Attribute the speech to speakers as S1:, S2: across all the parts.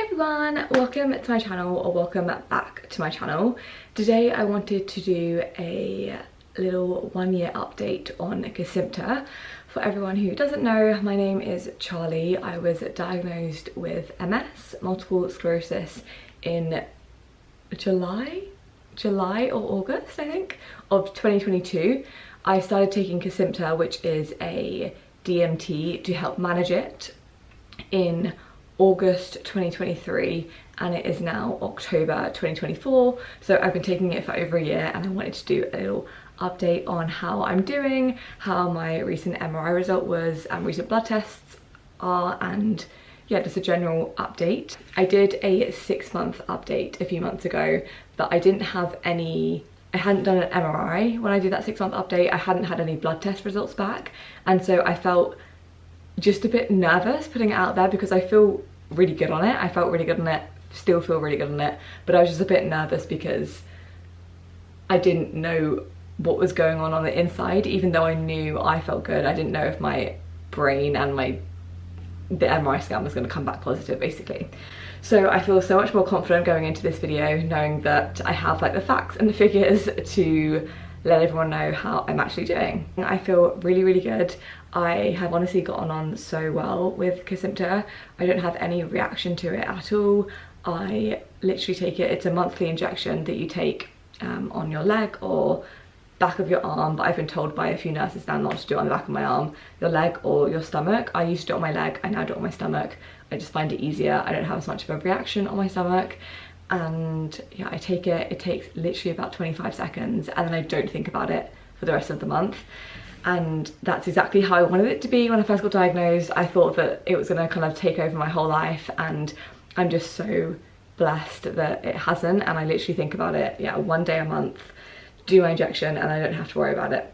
S1: everyone, welcome to my channel, or welcome back to my channel. Today I wanted to do a little 1 year update on Kesimpta. For everyone who doesn't know, my name is Charlie. I was diagnosed with MS, multiple sclerosis, in July or August, I think, of 2022. I started taking Kesimpta, which is a DMT, to help manage it in August 2023, and it is now October 2024, so I've been taking it for over a year, and I wanted to do a little update on how I'm doing, how my recent MRI result was and recent blood tests are, and yeah, just a general update. I did a 6-month update a few months ago, but I didn't have any, I hadn't done an MRI when I did that 6-month update. I hadn't had any blood test results back, and so I felt just a bit nervous putting it out there because I feel really good on it. I felt really good on it, still feel really good on it, but I was just a bit nervous because I didn't know what was going on the inside. Even though I knew I felt good, I didn't know if my brain and the MRI scan was going to come back positive, basically. So I feel so much more confident going into this video, knowing that I have like the facts and the figures to let everyone know how I'm actually doing. I feel really, really good. I have honestly gotten on so well with Kesimpta. I don't have any reaction to it at all. I literally take it, it's a monthly injection that you take on your leg or back of your arm, but I've been told by a few nurses now not to do it on the back of my arm, your leg or your stomach. I used to do it on my leg, I now do it on my stomach. I just find it easier. I don't have as much of a reaction on my stomach. And yeah, I take it, it takes literally about 25 seconds, and then I don't think about it for the rest of the month. And that's exactly how I wanted it to be when I first got diagnosed. I thought that it was gonna kind of take over my whole life, and I'm just so blessed that it hasn't. And I literally think about it, yeah, 1 day a month, do my injection, and I don't have to worry about it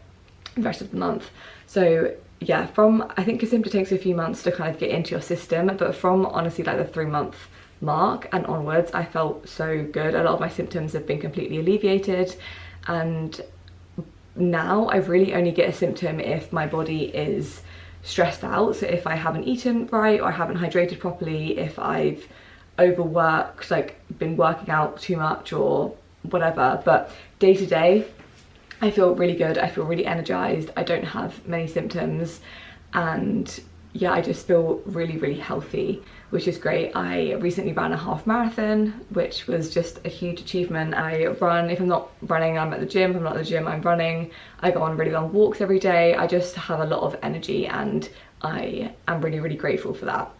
S1: the rest of the month. So yeah, I think Kesimpta takes a few months to kind of get into your system, but from honestly like the 3-month mark and onwards, I felt so good. A lot of my symptoms have been completely alleviated, and now I really only get a symptom if my body is stressed out. So if I haven't eaten right, or I haven't hydrated properly, if I've overworked, like been working out too much or whatever. But day to day, I feel really good. I feel really energized. I don't have many symptoms, and yeah, I just feel really, really healthy, which is great. I recently ran a half marathon, which was just a huge achievement. I run, if I'm not running, I'm at the gym. If I'm not at the gym, I'm running. I go on really long walks every day. I just have a lot of energy, and I am really, really grateful for that.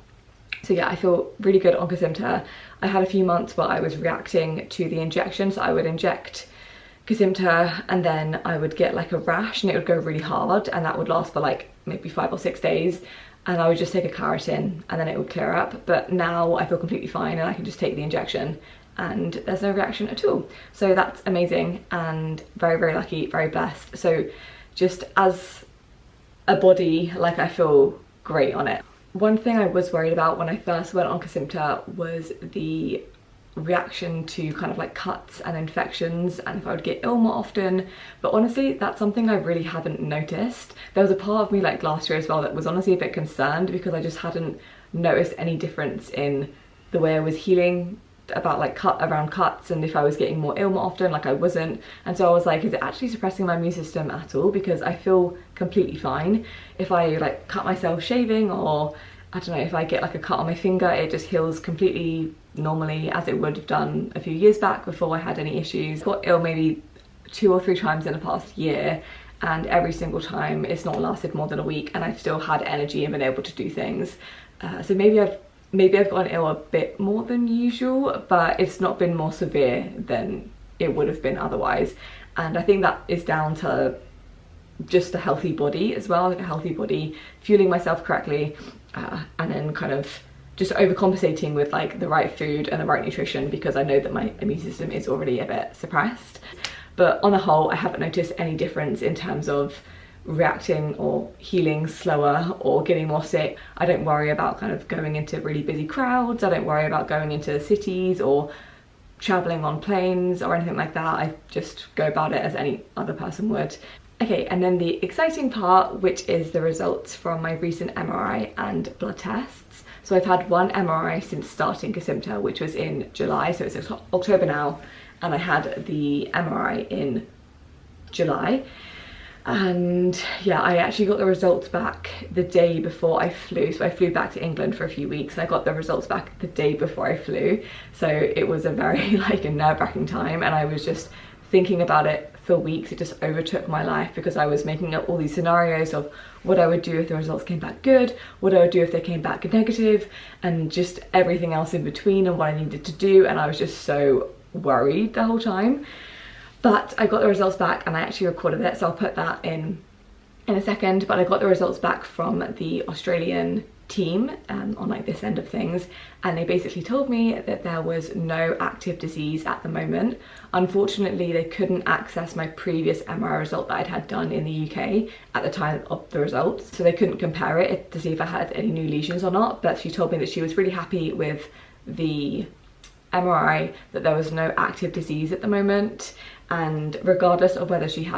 S1: So yeah, I feel really good on Kesimpta. I had a few months where I was reacting to the injection. So I would inject Kesimpta and then I would get like a rash, and it would go really hard, and that would last for like maybe 5 or 6 days. And I would just take a Claritin and then it would clear up. But now I feel completely fine, and I can just take the injection and there's no reaction at all. So that's amazing, and very, very lucky, very blessed. So just as a body, like I feel great on it. One thing I was worried about when I first went on Kesimpta was the reaction to kind of like cuts and infections, and if I would get ill more often. But honestly, that's something I really haven't noticed. There was a part of me like last year as well that was honestly a bit concerned because I just hadn't noticed any difference in the way I was healing about like around cuts, and if I was getting more ill more often, like I wasn't. And so I was like, is it actually suppressing my immune system at all? Because I feel completely fine. If I like cut myself shaving, or I don't know, if I get like a cut on my finger, it just heals completely normally as it would have done a few years back before I had any issues. I got ill maybe 2 or 3 times in the past year, and every single time it's not lasted more than a week, and I've still had energy and been able to do things. So maybe I've gotten ill a bit more than usual, but it's not been more severe than it would have been otherwise. And I think that is down to just a healthy body as well, like a healthy body, fueling myself correctly, and then kind of just overcompensating with like the right food and the right nutrition, because I know that my immune system is already a bit suppressed. But on the whole, I haven't noticed any difference in terms of reacting or healing slower or getting more sick. I don't worry about kind of going into really busy crowds. I don't worry about going into cities or traveling on planes or anything like that. I just go about it as any other person would. Okay, and then the exciting part, which is the results from my recent MRI and blood tests. So I've had one MRI since starting Kesimpta, which was in July, so it's October now, and I had the MRI in July. And yeah, I actually got the results back the day before I flew. So I flew back to England for a few weeks and I got the results back the day before I flew. So it was a very like a nerve-wracking time, and I was just thinking about it for weeks. It just overtook my life because I was making up all these scenarios of what I would do if the results came back good, what I would do if they came back negative, and just everything else in between and what I needed to do. And I was just so worried the whole time. But I got the results back and I actually recorded it, so I'll put that in a second. But I got the results back from the Australian team on like this end of things, and they basically told me that there was no active disease at the moment. Unfortunately, they couldn't access my previous MRI result that I'd had done in the UK at the time of the results, so they couldn't compare it to see if I had any new lesions or not. But she told me that she was really happy with the MRI, that there was no active disease at the moment, and regardless of whether she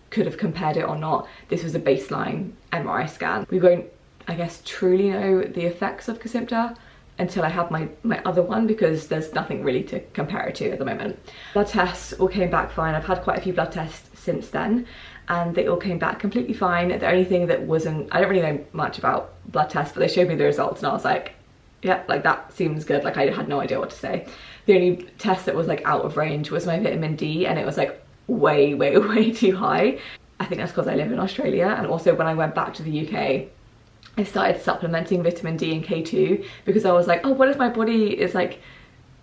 S1: could have compared it or not, this was a baseline MRI scan. We won't, I guess, truly know the effects of Kesimpta until I have my other one, because there's nothing really to compare it to at the moment. Blood tests all came back fine. I've had quite a few blood tests since then and they all came back completely fine. The only thing that wasn't, I don't really know much about blood tests, but they showed me the results and I was like, yeah, like that seems good. Like I had no idea what to say. The only test that was like out of range was my vitamin D, and it was like way too high. I think that's because I live in Australia, and also when I went back to the UK I started supplementing vitamin D and K2 because I was like, oh, what if my body is like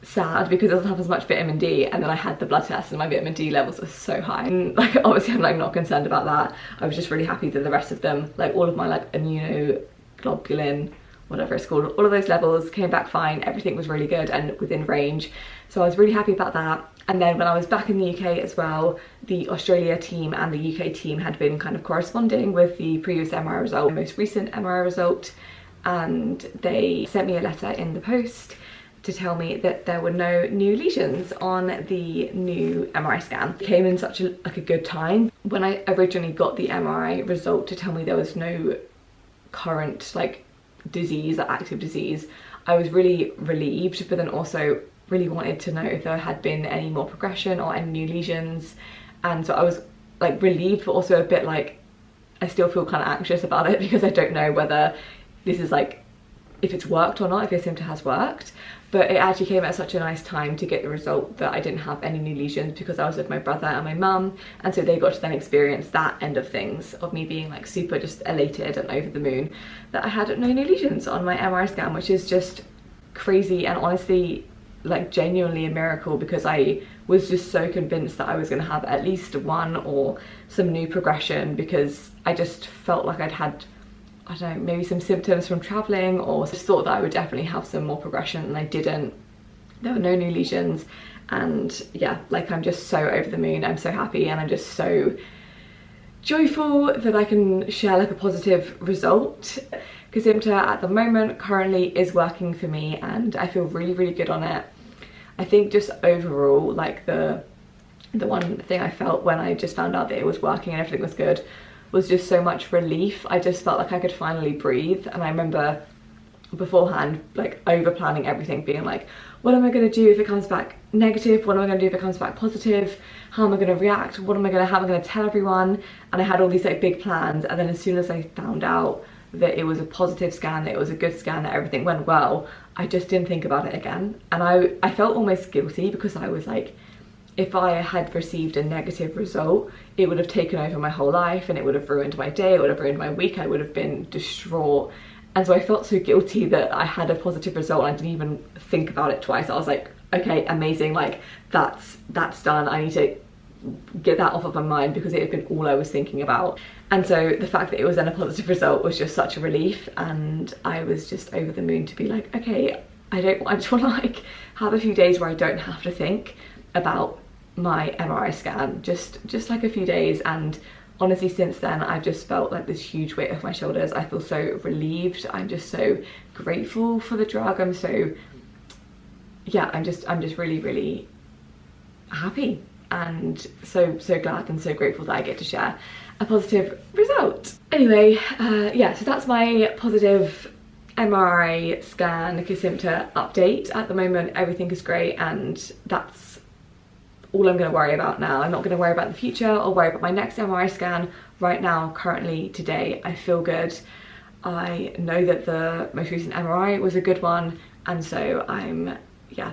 S1: sad because it doesn't have as much vitamin D? And then I had the blood test and my vitamin D levels were so high, and like obviously I'm like not concerned about that. I was just really happy that the rest of them, like all of my like immunoglobulin, whatever it's called, all of those levels came back fine. Everything was really good and within range, so I was really happy about that. And then when I was back in the UK as well, the Australia team and the UK team had been kind of corresponding with the previous MRI result, the most recent MRI result, and they sent me a letter in the post to tell me that there were no new lesions on the new MRI scan. It came in such a good time. When I originally got the MRI result to tell me there was no current like disease, like active disease, I was really relieved, but then also really wanted to know if there had been any more progression or any new lesions. And so I was like relieved, but also a bit like I still feel kind of anxious about it because I don't know whether this is like, if it's worked or not, if Kesimpta has worked. But it actually came at such a nice time to get the result that I didn't have any new lesions, because I was with my brother and my mum, and so they got to then experience that end of things, of me being like super just elated and over the moon that I had no new lesions on my MRI scan, which is just crazy and honestly like genuinely a miracle, because I was just so convinced that I was going to have at least one or some new progression, because I just felt like I'd had, I don't know, maybe some symptoms from traveling, or just thought that I would definitely have some more progression, and I didn't. There were no new lesions, and yeah, like I'm just so over the moon. I'm so happy, and I'm just so joyful that I can share like a positive result. Kesimpta at the moment currently is working for me, and I feel really good on it. I think just overall, like the one thing I felt when I just found out that it was working and everything was good was just so much relief. I just felt like I could finally breathe. And I remember beforehand like over planning everything, being like, what am I going to do if it comes back negative? What am I going to do if it comes back positive? How am I going to react? What am I going to have? I'm going to tell everyone. And I had all these like big plans, and then as soon as I found out that it was a positive scan, that it was a good scan, that everything went well, I just didn't think about it again. And I felt almost guilty, because I was like, if I had received a negative result, it would have taken over my whole life, and it would have ruined my day, it would have ruined my week, I would have been distraught. And so I felt so guilty that I had a positive result and I didn't even think about it twice. I was like, okay, amazing, like that's done. I need to get that off of my mind, because it had been all I was thinking about. And so the fact that it was then a positive result was just such a relief, and I was just over the moon to be like, okay, I just want to like have a few days where I don't have to think about my MRI scan, just like a few days. And honestly, since then I've just felt like this huge weight off my shoulders. I feel so relieved. I'm just so grateful for the drug. I'm so, yeah, I'm just really happy, and so glad and so grateful that I get to share a positive result. Anyway, yeah, so that's my positive MRI scan Kesimpta update. At the moment everything is great, and that's all I'm going to worry about now. I'm not going to worry about the future or worry about my next MRI scan. Right now, currently today, I feel good. I know that the most recent MRI was a good one, and so I'm, yeah,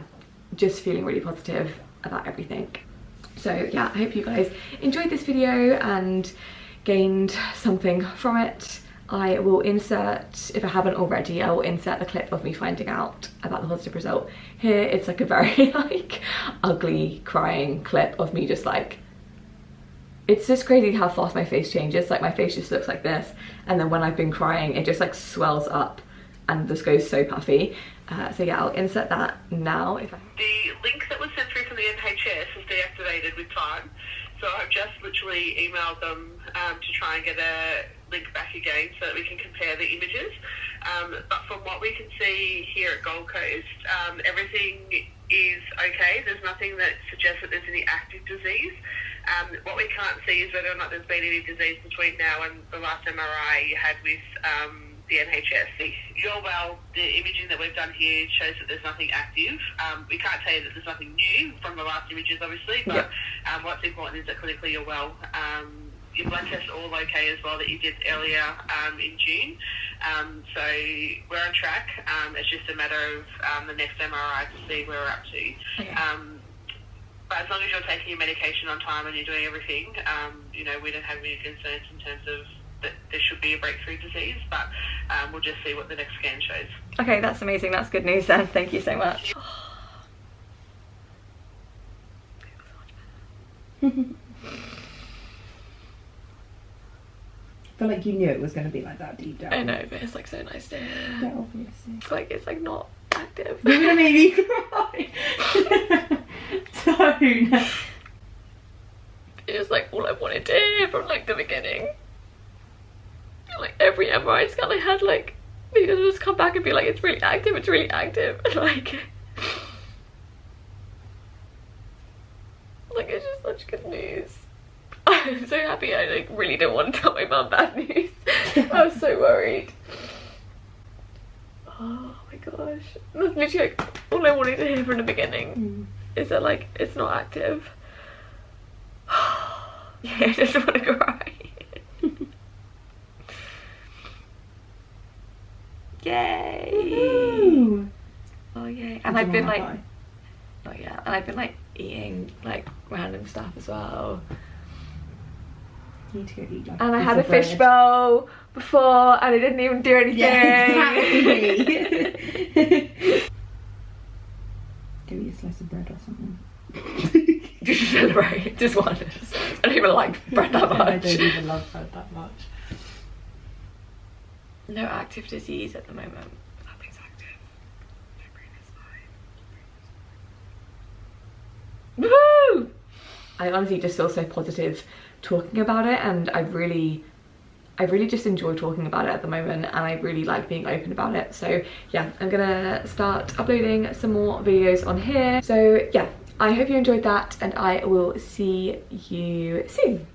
S1: just feeling really positive about everything. So yeah, I hope you guys enjoyed this video and gained something from it. I will insert, if I haven't already, I will insert the clip of me finding out about the positive result. Here it's like a very like ugly crying clip of me just like, it's just crazy how fast my face changes. Like my face just looks like this, and then when I've been crying it just like swells up and just goes so puffy. So yeah, I'll insert that now. The link that was sent through from the NHS was deactivated with time, so I've just literally emailed them to try and get a link back again so that we can compare the images. But from what we can see here at Gold Coast, everything is okay. There's nothing that suggests that there's any active disease. What we can't see is whether or not there's been any disease between now and the last MRI you had with the NHS. You're well, the imaging that we've done here shows that there's nothing active. We can't tell you that there's nothing new from the last images, obviously, but what's important is that clinically you're well. Your blood tests are all okay as well that you did earlier in June. So we're on track. It's just a matter of the next MRI to see where we're up to. Okay. But as long as you're taking your medication on time and you're doing everything, you know, we don't have any concerns in terms of that there should be a breakthrough disease, but we'll just see what the next scan shows. Okay, that's amazing. That's good news then. Thank you so much.
S2: I feel like you knew it was going to be like that deep down.
S1: I know, but it's like so nice to hear.
S2: Yeah, obviously.
S1: It's like not active.
S2: You're going to make me cry. Don't.
S1: It's just like all I wanted to hear from like the beginning. Like every MRI scan I had, like people just come back and be like, it's really active, it's really active. And like it's just such good news. I'm so happy. I like really didn't want to tell my mum bad news. I was so worried. Oh my gosh. That's literally like all I wanted to hear from the beginning. Is that like it's not active. Yeah, I just want to cry. Yay!
S2: Woo-hoo.
S1: Oh yay! And I've been like, oh yeah, and I've been like eating like random stuff as well.
S2: You need to go eat like.
S1: And I had a fish bowl before, and I didn't even do anything.
S2: Yeah, exactly. Go eat a slice of bread or something.
S1: Just celebrate, just one. I don't even like bread that much.
S2: I don't even love bread that much.
S1: No active disease at the moment. Nothing's active. My brain is fine. Woohoo! I honestly just feel so positive talking about it, and I really just enjoy talking about it at the moment, and I really like being open about it. So yeah, I'm gonna start uploading some more videos on here. So yeah, I hope you enjoyed that, and I will see you soon.